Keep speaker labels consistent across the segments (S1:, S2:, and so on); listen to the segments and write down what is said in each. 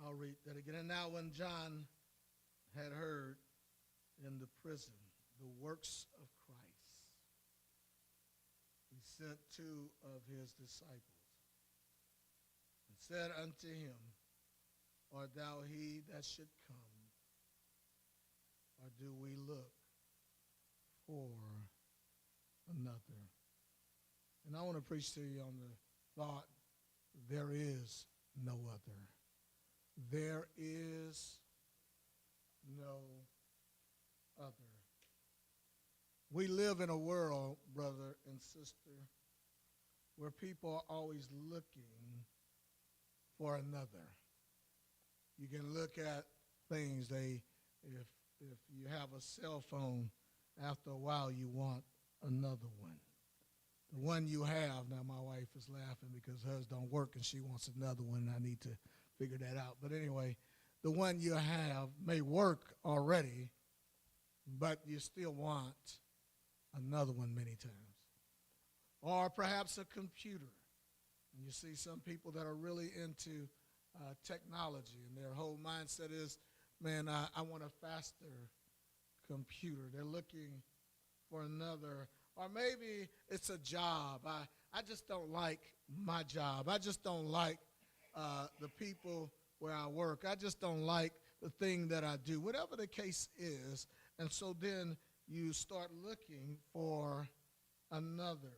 S1: I'll read that again. And now when John had heard in the prison the works of Christ, he sent two of his disciples and said unto him, Art thou he that should come, or do we look for another? And I want to preach to you on the thought, there is no other. There is no other. We live in a world, brother and sister, where people are always looking for another. You can look at things. If you have a cell phone, after a while you want another one. The one you have, now my wife is laughing because hers don't work and she wants another one. I need to figure that out. But anyway, the one you have may work already, but you still want another one many times. Or perhaps a computer. And you see some people that are really into technology, and their whole mindset is, man, I want a faster computer. They're looking for another. Or maybe it's a job. I just don't like my job. I just don't like the people where I work. I just don't like the thing that I do, whatever the case is. And so then you start looking for another.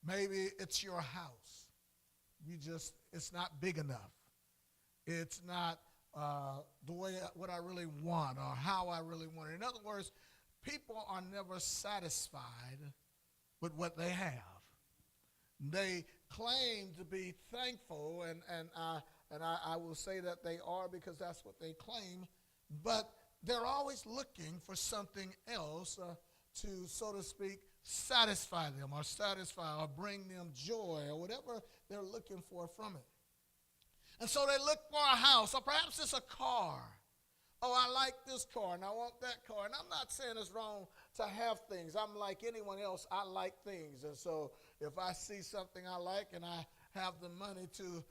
S1: Maybe it's your house. It's not big enough. It's not the way what I really want or how I really want it. In other words, people are never satisfied with what they have. They claim to be thankful, and I will say that they are because that's what they claim, but they're always looking for something else to, so to speak, satisfy them or satisfy or bring them joy or whatever they're looking for from it. And so they look for a house, or perhaps it's a car. Oh, I like this car, and I want that car. And I'm not saying it's wrong to have things. I'm like anyone else. I like things. And so if I see something I like and I have the money to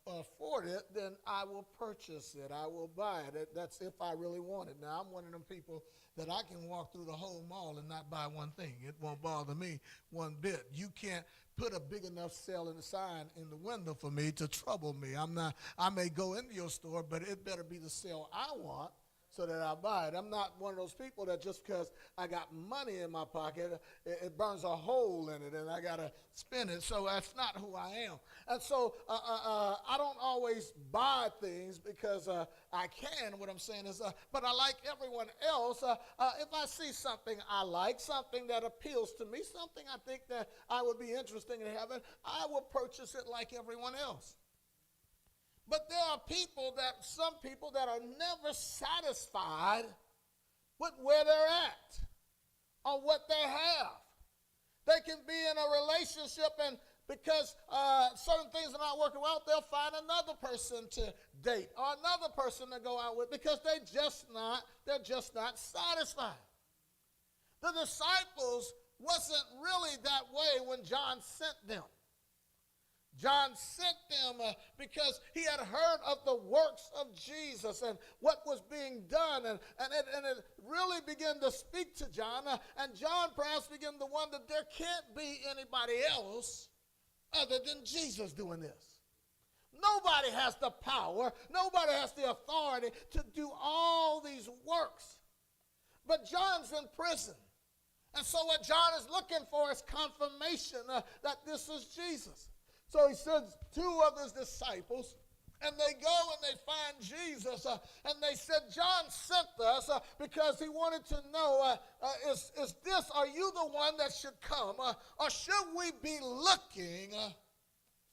S1: afford it, then I will purchase it. I will buy it. That's if I really want it. Now, I'm one of them people that I can walk through the whole mall and not buy one thing. It won't bother me one bit. You can't put a big enough selling sign in the window for me to trouble me. I may go into your store, but it better be the sale I want so that I buy it. I'm not one of those people that just because I got money in my pocket, it burns a hole in it and I got to spend it. So that's not who I am. And so I don't always buy things because I can. What I'm saying is, but I like everyone else. If I see something I like, something that appeals to me, something I think that I would be interested in having, I will purchase it like everyone else. But there are some people that are never satisfied with where they're at or what they have. They can be in a relationship, and because certain things are not working out, they'll find another person to date or another person to go out with because they're just not satisfied. The disciples wasn't really that way when John sent them. John sent them because he had heard of the works of Jesus and what was being done. And it really began to speak to John. And John perhaps began to wonder, there can't be anybody else other than Jesus doing this. Nobody has the power. Nobody has the authority to do all these works. But John's in prison. And so what John is looking for is confirmation that this is Jesus. So he sends two of his disciples, and they go and they find Jesus, and they said, John sent us because he wanted to know, are you the one that should come, or should we be looking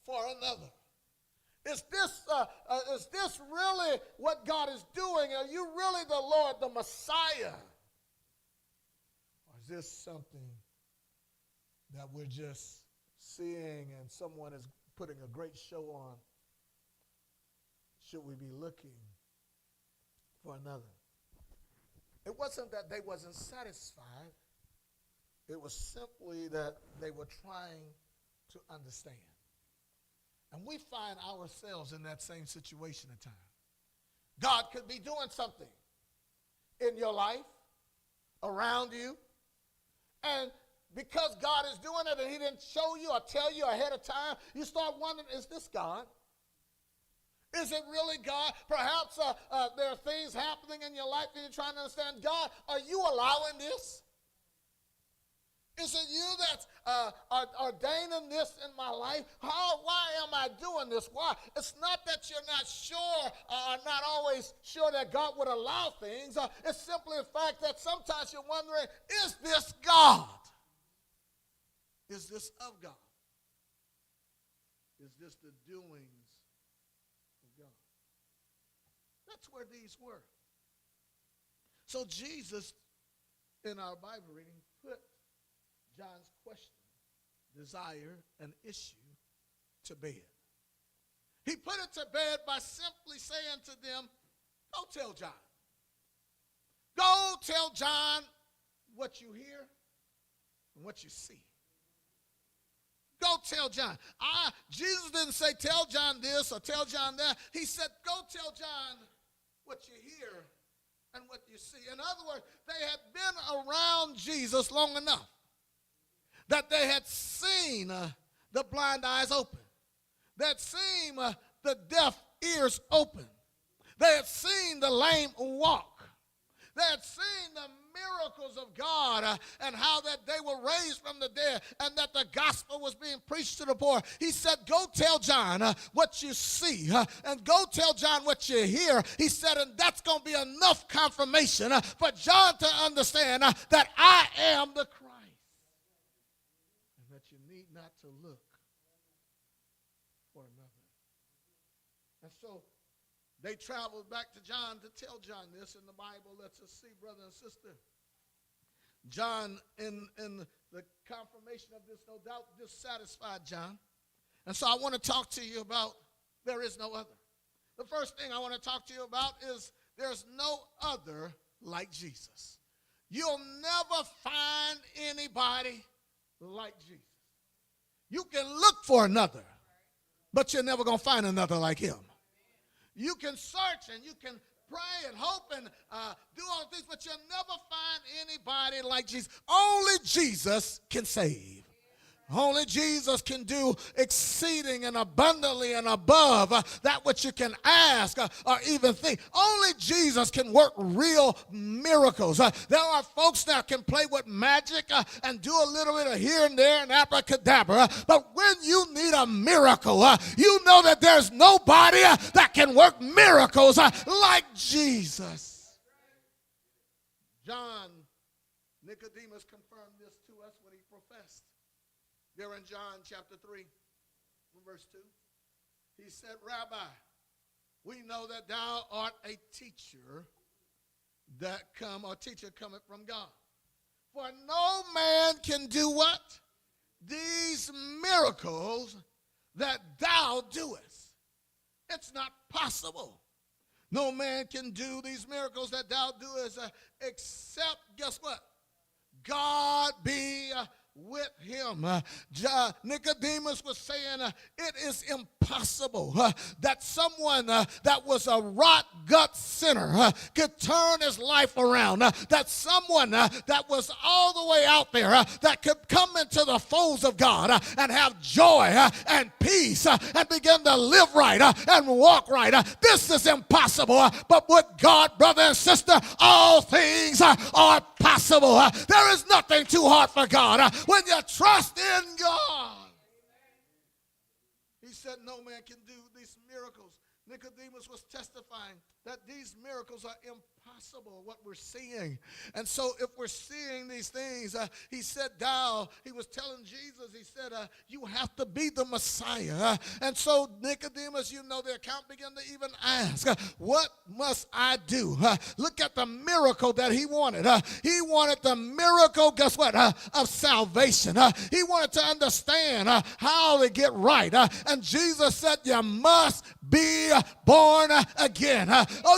S1: for another? Is this really what God is doing? Are you really the Lord, the Messiah? Or is this something that we're just seeing and someone is putting a great show on? Should we be looking for another? It wasn't that they wasn't satisfied. It was simply that they were trying to understand. And we find ourselves in that same situation at times. God could be doing something in your life, around you. And because God is doing it and he didn't show you or tell you ahead of time, you start wondering, is this God? Is it really God? Perhaps there are things happening in your life and you're trying to understand, God, are you allowing this? Is it you that's ordaining this in my life? Why am I doing this? Why? It's not that you're not sure or not always sure that God would allow things. It's simply the fact that sometimes you're wondering, is this God? Is this of God? Is this the doings of God? That's where these were. So Jesus, in our Bible reading, put John's question, desire, and issue to bed. He put it to bed by simply saying to them, go tell John. Go tell John what you hear and what you see. Go tell John. Jesus didn't say tell John this or tell John that. He said go tell John what you hear and what you see. In other words, they had been around Jesus long enough that they had seen the blind eyes open. They had seen the deaf ears open. They had seen the lame walk. They had seen the miracles of God and how that they were raised from the dead and that the gospel was being preached to the poor. He said, go tell John what you see and go tell John what you hear. He said, and that's going to be enough confirmation for John to understand that I am the Christ and that you need not to look for another. And so they traveled back to John to tell John this, and the Bible lets us see, brother and sister. John, in the confirmation of this, no doubt, dissatisfied John. And so I want to talk to you about there is no other. The first thing I want to talk to you about is there's no other like Jesus. You'll never find anybody like Jesus. You can look for another, but you're never going to find another like him. You can search and you can pray and hope and do all things, but you'll never find anybody like Jesus. Only Jesus can save. Only Jesus can do exceeding and abundantly and above that which you can ask or even think. Only Jesus can work real miracles. There are folks that can play with magic and do a little bit of here and there and abracadabra, but when you need a miracle, you know that there's nobody that can work miracles like Jesus. John, Nicodemus confirmed this to us when he professed. There in John chapter 3, verse 2, he said, Rabbi, we know that thou art a teacher teacher cometh from God. For no man can do what? These miracles that thou doest. It's not possible. No man can do these miracles that thou doest except, guess what? God be with him. Nicodemus was saying it is impossible that someone that was a rot gut sinner could turn his life around, that someone that was all the way out there that could come into the folds of God and have joy and peace and begin to live right and walk right. This is impossible, but with God, brother and sister, all things are possible. There is nothing too hard for God. When you trust in God. He said no man can do these miracles. Nicodemus was testifying that these miracles are impossible, what we're seeing. And so if we're seeing these things, he said he was telling Jesus, he said, you have to be the Messiah. And so Nicodemus, you know, the account began to even ask, what must I do? Look at the miracle that he wanted. He wanted the miracle, guess what, of salvation. He wanted to understand how to get right. And Jesus said, you must be born again.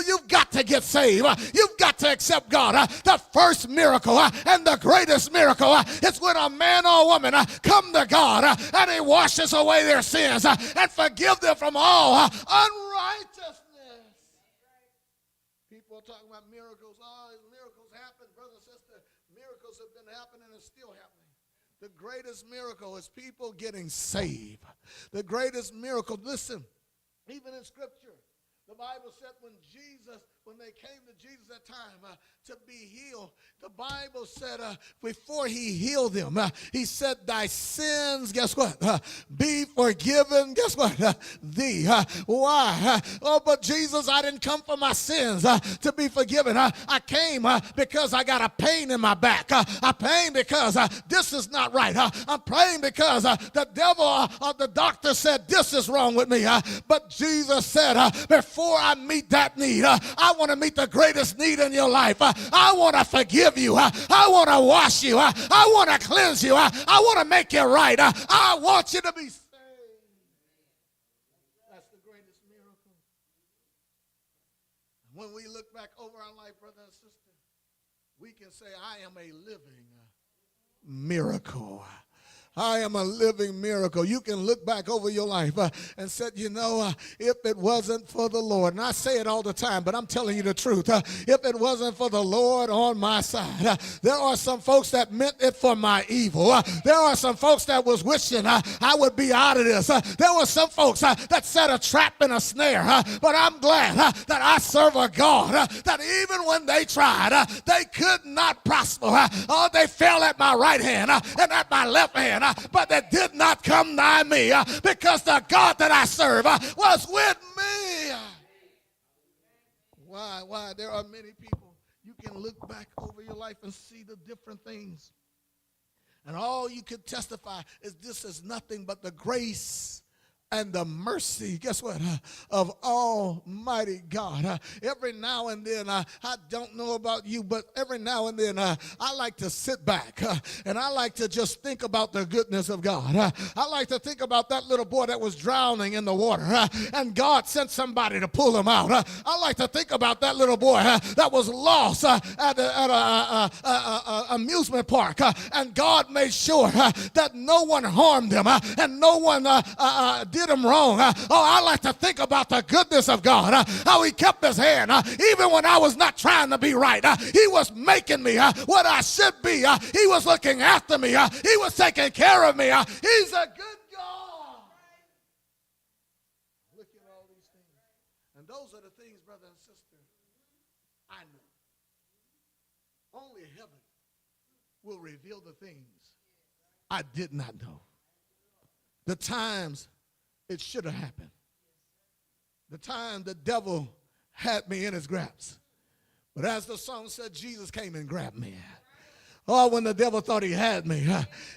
S1: You've got to get saved. You've got to accept God. The first miracle and the greatest miracle is when a man or woman come to God and he washes away their sins and forgive them from all unrighteousness. talking about miracles. Oh, miracles happen, brother and sister. Miracles have been happening and still happening. The greatest miracle is people getting saved. The greatest miracle, listen, even in Scripture, the Bible said when they came to Jesus at time to be healed, the Bible said before he healed them, he said, thy sins, guess what? Be forgiven, guess what? Thee. Why? Oh, but Jesus, I didn't come for my sins to be forgiven. I came because I got a pain in my back. I pain because this is not right. I'm praying because the devil or the doctor said this is wrong with me. But Jesus said, before I meet that need, I want to meet the greatest need in your life. I want to forgive you. I want to wash you. I want to cleanse you. I want to make you right. I want you to be saved. That's the greatest miracle. When we look back over our life, brother and sister, we can say, I am a living miracle. I am a living miracle. You can look back over your life and say, you know, if it wasn't for the Lord, and I say it all the time, but I'm telling you the truth. If it wasn't for the Lord on my side, there are some folks that meant it for my evil. There are some folks that was wishing I would be out of this. There were some folks that set a trap and a snare. But I'm glad that I serve a God that even when they tried, they could not prosper. Oh, they fell at my right hand and at my left hand. But they did not come nigh me because the God that I serve was with me. Why? There are many people. You can look back over your life and see the different things. And all you can testify is this is nothing but the grace and the mercy, guess what, of Almighty God. Every now and then, I don't know about you, but every now and then I like to sit back and I like to just think about the goodness of God. I like to think about that little boy that was drowning in the water and God sent somebody to pull him out. I like to think about that little boy that was lost at an amusement park and God made sure that no one harmed him and no one did him wrong. I like to think about the goodness of God, how he kept his hand even when I was not trying to be right. He was making me what I should be. He was looking after me. He was taking care of me. He's a good God. Look at all these things. And those are the things, brother and sister, I know. Only heaven will reveal the things I did not know. The times it should have happened. The time the devil had me in his grasp. But as the song said, Jesus came and grabbed me. Oh, when the devil thought he had me,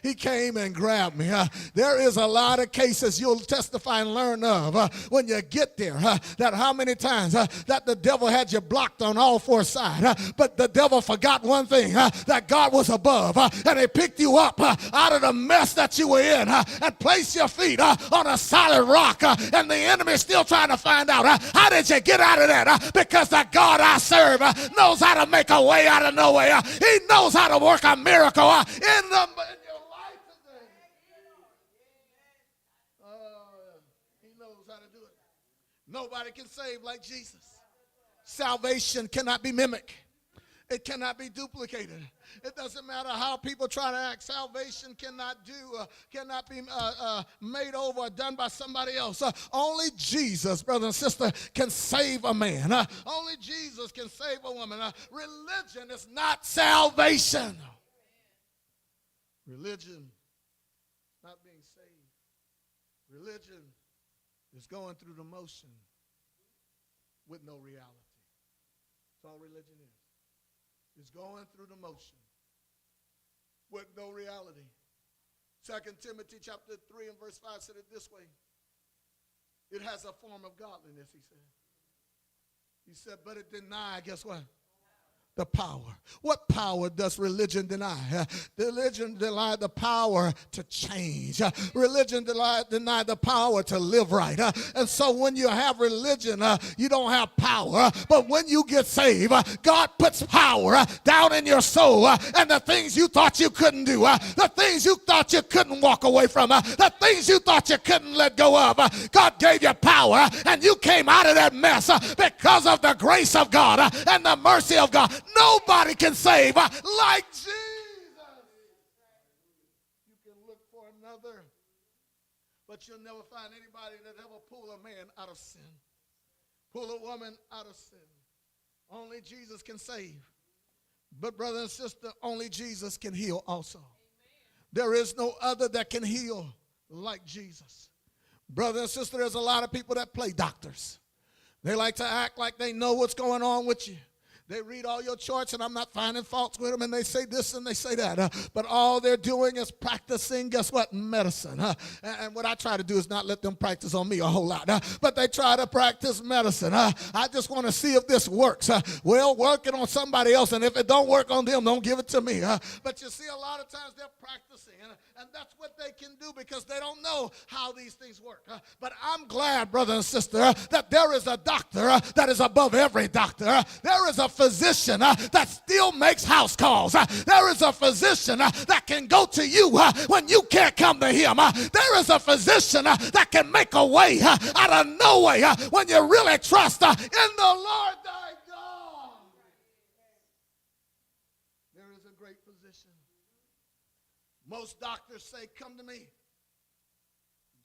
S1: he came and grabbed me. There is a lot of cases you'll testify and learn of when you get there, that how many times that the devil had you blocked on all four sides, but the devil forgot one thing, that God was above, and he picked you up out of the mess that you were in and placed your feet on a solid rock, and the enemy is still trying to find out, how did you get out of that? Because the God I serve knows how to make a way out of no way. He knows how to work a miracle in your life today. He knows how to do it. Nobody can save like Jesus. Salvation cannot be mimicked. It cannot be duplicated. It doesn't matter how people try to act. Salvation cannot be made over or done by somebody else. Only Jesus, brother and sister, can save a man. Only Jesus can save a woman. Religion is not salvation. Religion is not being saved. Religion is going through the motion with no reality. That's all religion is. It's going through the motion with no reality. 2 Timothy chapter 3 and verse 5 said it this way. It has a form of godliness, he said. He said, but it denied, guess what? the power. What power does religion deny? Religion denied the power to change. Religion denied the power to live right. And so when you have religion, you don't have power. But when you get saved, God puts power down in your soul. And the things you thought you couldn't do, the things you thought you couldn't walk away from, the things you thought you couldn't let go of, God gave you power, and you came out of that mess because of the grace of God and the mercy of God. Nobody can save like Jesus. You can look for another, but you'll never find anybody that ever pull a man out of sin, pull a woman out of sin. Only Jesus can save. But brother and sister, only Jesus can heal also. There is no other that can heal like Jesus. Brother and sister, there's a lot of people that play doctors. They like to act like they know what's going on with you. They read all your charts, and I'm not finding faults with them, and they say this and they say that. But all they're doing is practicing, guess what, medicine. And what I try to do is not let them practice on me a whole lot. But they try to practice medicine. I just want to see if this works. Well, work it on somebody else, and if it don't work on them, don't give it to me. But you see, a lot of times they're practicing, and that's what they can do because they don't know how these things work. But I'm glad, brother and sister, that there is a doctor that is above every doctor. There is a physician that still makes house calls. There is a physician that can go to you when you can't come to him. There is a physician that can make a way out of no way when you really trust in the Lord thy God. There is a great physician. Most doctors say, come to me.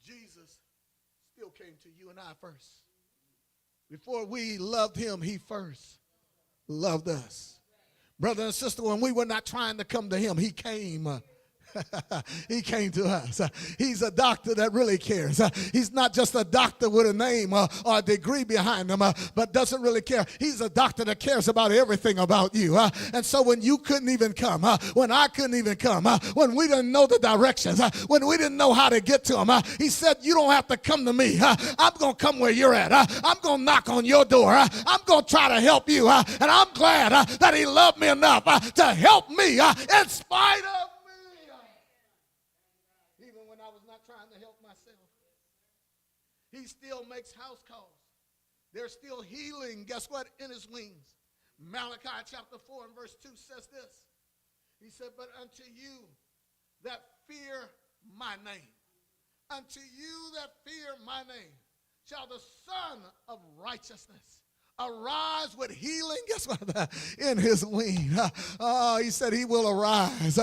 S1: Jesus still came to you and I first. Before we loved him, he first loved us. Brother and sister, when we were not trying to come to him, he came. He came to us. He's a doctor that really cares. He's not just a doctor with a name or a degree behind him, but doesn't really care. He's a doctor that cares about everything about you. And so when you couldn't even come, when I couldn't even come, when we didn't know the directions, when we didn't know how to get to him, he said, you don't have to come to me. I'm going to come where you're at. I'm going to knock on your door. I'm going to try to help you. And I'm glad that he loved me enough to help me in spite of trying to help myself. He still makes house calls. There's still healing, guess what, in his wings. Malachi chapter 4 and verse 2 says this. He said, but unto you that fear my name, unto you that fear my name, shall the Son of righteousness arise with healing, guess what, in his wing. He said he will arise.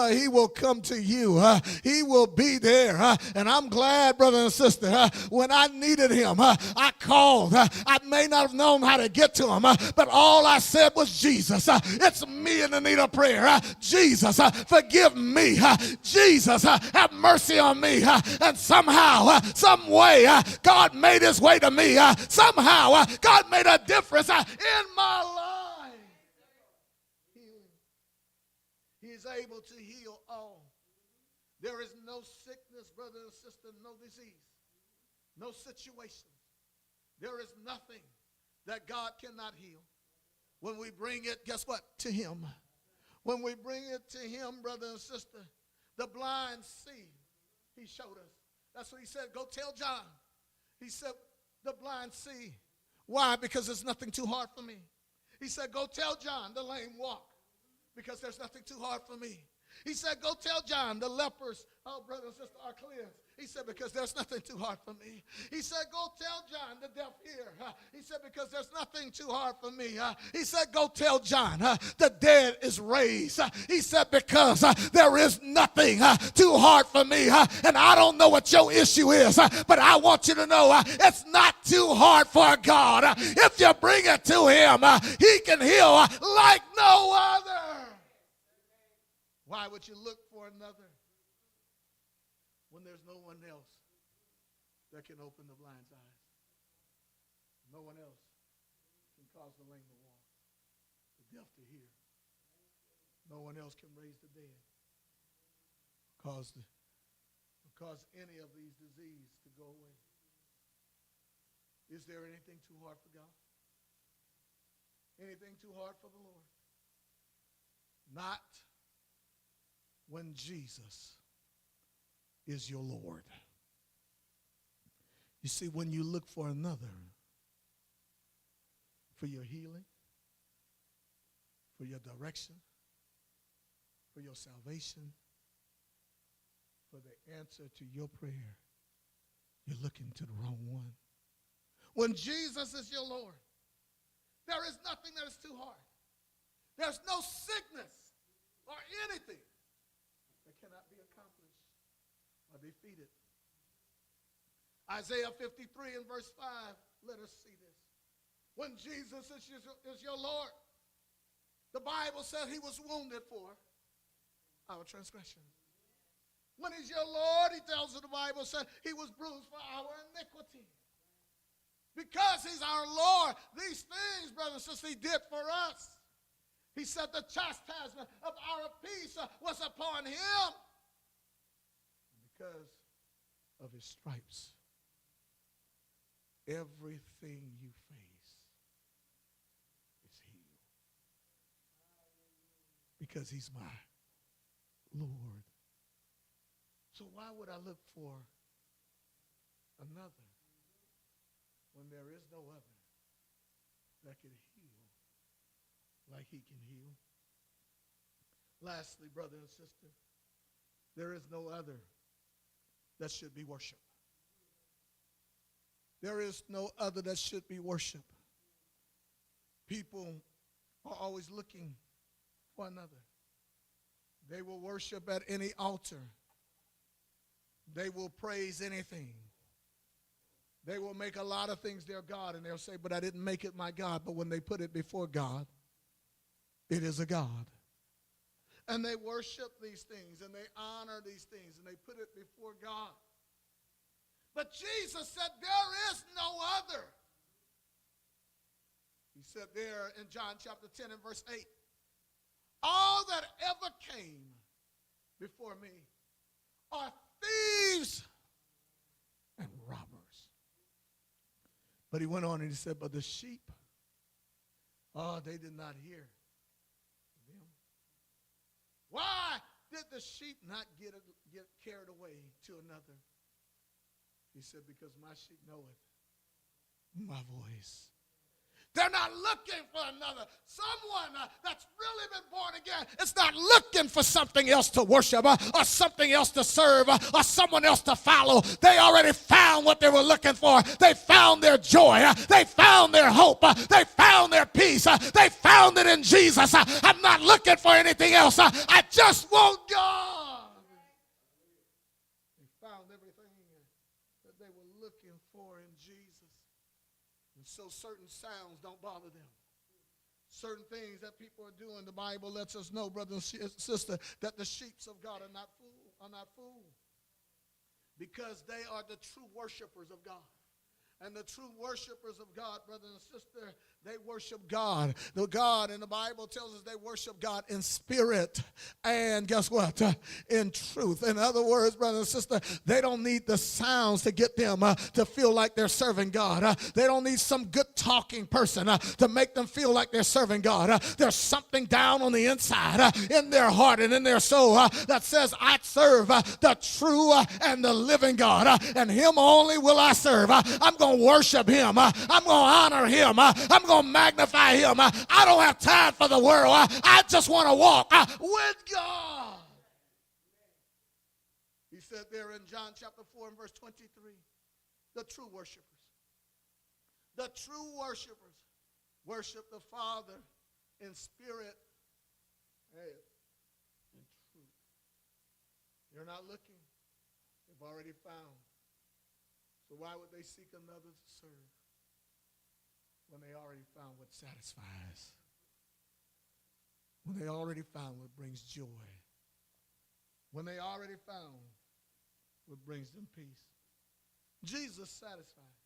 S1: He will come to you. He will be there. And I'm glad, brother and sister, when I needed him, I called. I may not have known how to get to him, but all I said was, Jesus, it's me in the need of prayer. Jesus, forgive me. Jesus, have mercy on me. And somehow, some way, God made his way to me. Somehow, God made a difference in my life. He is able to heal all. There is no sickness, brother and sister, no disease, no situation. There is nothing that God cannot heal. When we bring it, guess what? To him. When we bring it to him, brother and sister, the blind see. He showed us. That's what he said. Go tell John. He said, the blind see. Why? Because there's nothing too hard for me. He said, go tell John the lame walk, because there's nothing too hard for me. He said, go tell John the lepers, oh, brother and sister, are cleansed. He said, because there's nothing too hard for me. He said, go tell John the deaf hear. He said, because there's nothing too hard for me. He said, go tell John the dead is raised. He said, because there is nothing too hard for me. And I don't know what your issue is, but I want you to know it's not too hard for God. If you bring it to him, he can heal like no other. Why would you look for another when there's no one else that can open the blind's eyes? No one else can cause the lame to walk, the deaf to hear. No one else can raise the dead, cause any of these diseases to go away. Is there anything too hard for God? Anything too hard for the Lord? Not when Jesus is your Lord. You see, when you look for another for your healing, for your direction, for your salvation, for the answer to your prayer, you're looking to the wrong one. When Jesus is your Lord, there is nothing that is too hard. There's no sickness or anything that cannot be accomplished or defeated. Isaiah 53 and verse 5, let us see this. When Jesus is your Lord, the Bible said he was wounded for our transgression. When he's your Lord, he tells us, the Bible said he was bruised for our iniquity. Because he's our Lord, these things, brothers and sisters, he did for us. He said the chastisement of our peace was upon him. Because of his stripes, everything you face is healed. Because he's my Lord. So why would I look for another when there is no other that can heal like he can heal? Lastly, brother and sister, there is no other that should be worshiped. There is no other that should be worshiped. People are always looking for another. They will worship at any altar. They will praise anything. They will make a lot of things their God, and they'll say, but I didn't make it my God. But when they put it before God, it is a God. And they worship these things, and they honor these things, and they put it before God. But Jesus said, there is no other. He said there in John chapter 10 and verse 8, all that ever came before me are thieves and robbers. But he went on and he said, but the sheep, they did not hear them. Why did the sheep not get carried away to another? He said, because my sheep knoweth my voice. They're not looking for another. Someone that's really been born again is not looking for something else to worship or something else to serve or someone else to follow. They already found what they were looking for. They found their joy. They found their hope. They found their peace. They found it in Jesus. I'm not looking for anything else. I just want God. They found everything that they were looking for in Jesus. So certain sounds don't bother them. Certain things that people are doing, the Bible lets us know, brother and sister, that the sheep of God are not fooled. Because they are the true worshipers of God. And the true worshipers of God, brother and sister, they worship God. The God in the Bible tells us they worship God in spirit and guess what? In truth. In other words, brother and sister, they don't need the sounds to get them to feel like they're serving God. They don't need some good talking person to make them feel like they're serving God. There's something down on the inside in their heart and in their soul that says, I serve the true and the living God. And him only will I serve. I'm going to worship him. I'm going to honor him. I'm going to magnify him. I don't have time for the world. I just want to walk with God. He said there in John chapter 4 and verse 23, the true worshipers worship the Father in spirit and in truth. They're not looking. They've already found. So why would they seek another to serve when they already found what satisfies? When they already found what brings joy? When they already found what brings them peace? Jesus satisfies.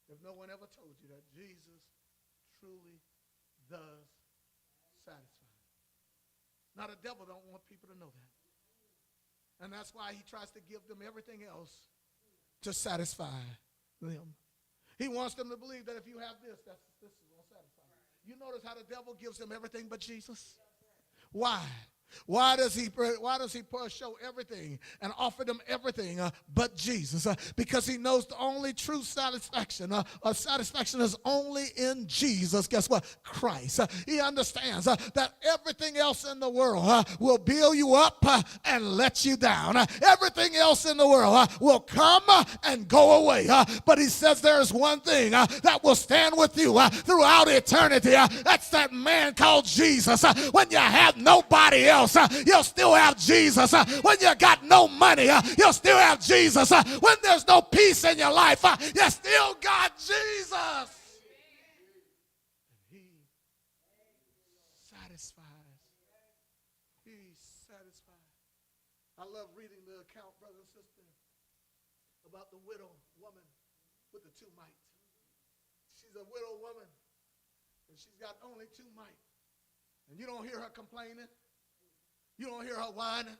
S1: If no one ever told you that, Jesus truly does satisfy. Now the devil don't want people to know that. And that's why he tries to give them everything else to satisfy them. He wants them to believe that if you have this is going to satisfy. You notice how the devil gives them everything but Jesus? Why? Why does he show everything and offer them everything but Jesus? Because he knows the only true satisfaction is only in Jesus. Guess what? Christ. He understands that everything else in the world will build you up and let you down. Everything else in the world will come and go away. But he says there is one thing that will stand with you throughout eternity. That's that man called Jesus. When you have nobody else, you'll still have Jesus. When you got no money, you'll still have Jesus. When there's no peace in your life, you still got Jesus. He satisfies. He satisfies. I love reading the account, brother and sister, about the widow woman with the 2 mites. She's a widow woman, and she's got only 2 mites. And you don't hear her complaining. You don't hear her whining.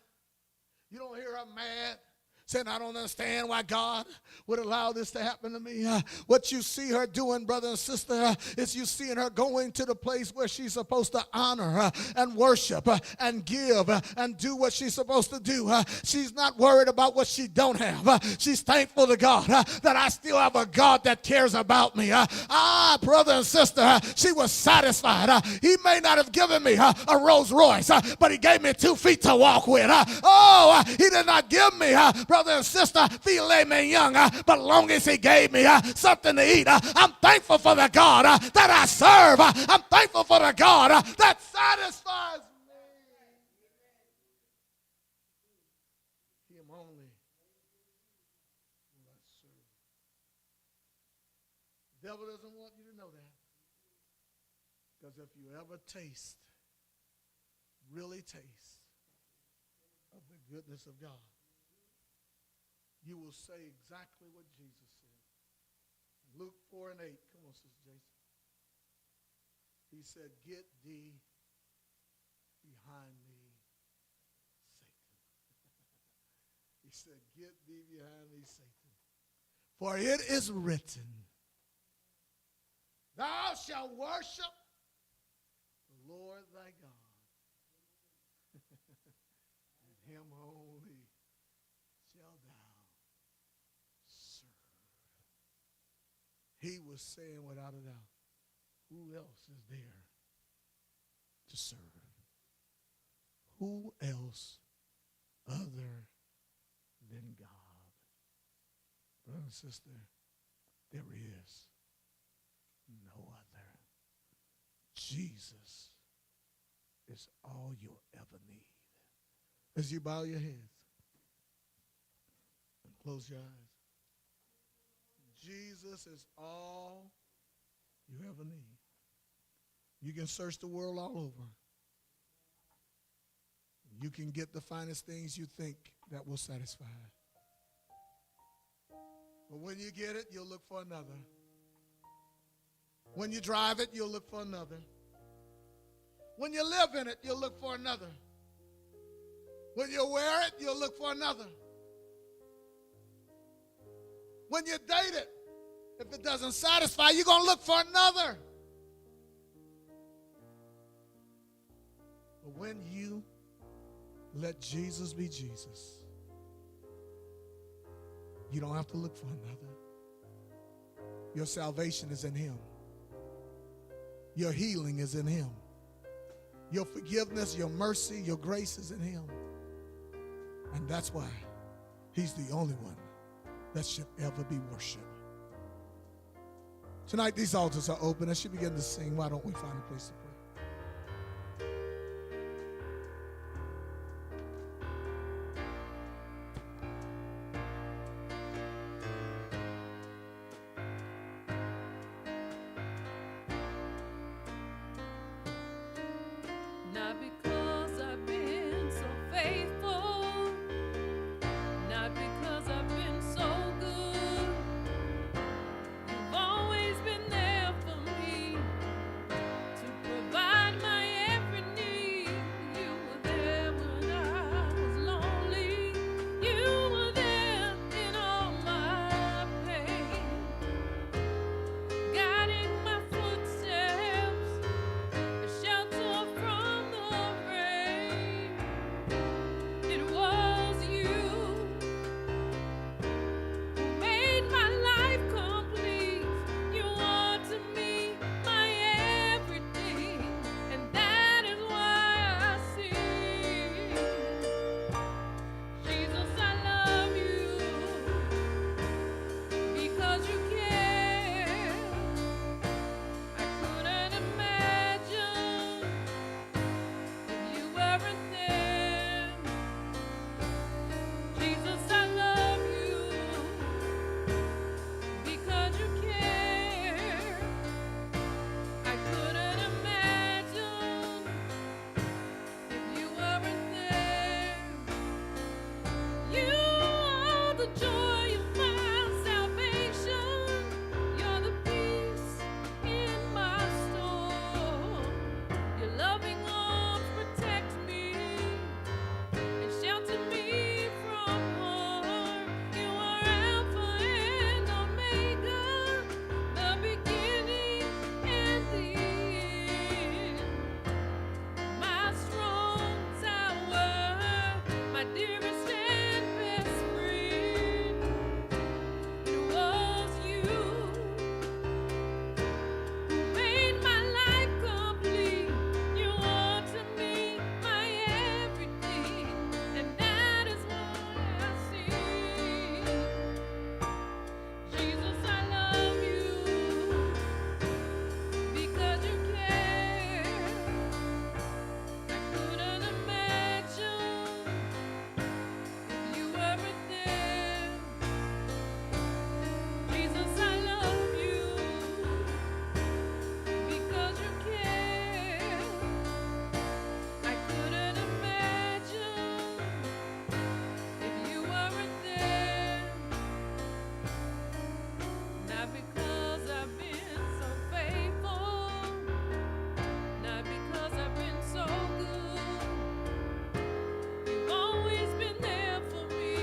S1: You don't hear her mad, saying, I don't understand why God would allow this to happen to me. What you see her doing, brother and sister, is you seeing her going to the place where she's supposed to honor and worship and give and do what she's supposed to do. She's not worried about what she don't have. She's thankful to God that I still have a God that cares about me. Brother and sister, she was satisfied. He may not have given me a Rolls Royce, but he gave me 2 feet to walk with. He did not give me brother and sister, filet mignon, but long as he gave me something to eat, I'm thankful for the God that I serve. I'm thankful for the God that satisfies me. Him only will I serve. The devil doesn't want you to know that. Because if you ever really taste of the goodness of God, you will say exactly what Jesus said. Luke 4:8. Come on, Sister Jason. He said, get thee behind me, Satan. He said, get thee behind me, Satan. For it is written, thou shalt worship the Lord thy God, and him only shalt thou serve. He was saying without a doubt, who else is there to serve? Who else other than God? Brother and sister, there is no other. Jesus is all you'll ever need. As you bow your heads and close your eyes, Jesus is all you ever need. You can search the world all over. You can get the finest things you think that will satisfy. But when you get it, you'll look for another. When you drive it, you'll look for another. When you live in it, you'll look for another. When you wear it, you'll look for another. When you date it, if it doesn't satisfy, you're going to look for another. But when you let Jesus be Jesus, you don't have to look for another. Your salvation is in him. Your healing is in him. Your forgiveness, your mercy, your grace is in him. And that's why he's the only one that should ever be worshiped. Tonight, these altars are open. As you begin to sing, why don't we find a place to pray?
S2: Not because I've been so faithful, not because I've been so good. You've always been there for me to made my life complete. You are to me my everything, and that is why I sing. Jesus, I love you because you care. I couldn't imagine if you weren't there. Jesus, I love you because you care. I couldn't imagine if you weren't there. Not because I've been so faithful, not because I've been so good. You've always been there for me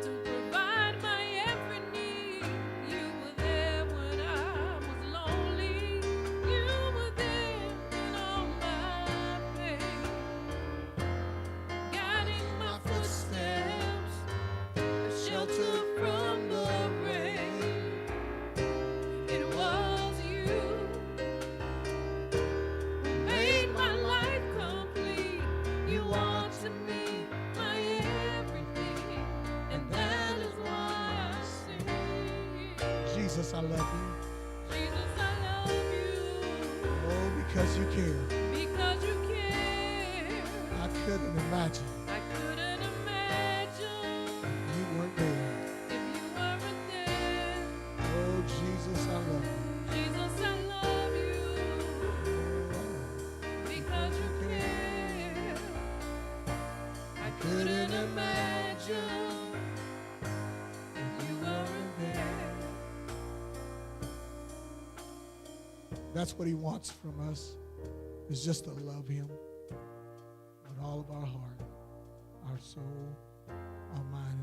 S2: to provide my every need. You were there when I was lonely. You were there in all my pain, guiding my footsteps, a shelter from the rain. It was you who made my life complete. You are to me my everything, and that is why I sing.
S1: Jesus, I love you.
S2: Jesus, I love you
S1: Oh, because you care.
S2: because you care.
S1: I couldn't imagine
S2: I couldn't imagine
S1: you weren't there.
S2: if you weren't there.
S1: Oh, Jesus, I love you.
S2: Jesus, I love you because you care. I couldn't imagine if you weren't there.
S1: That's what he wants from us, is just to love him with all of our heart, our soul, our mind.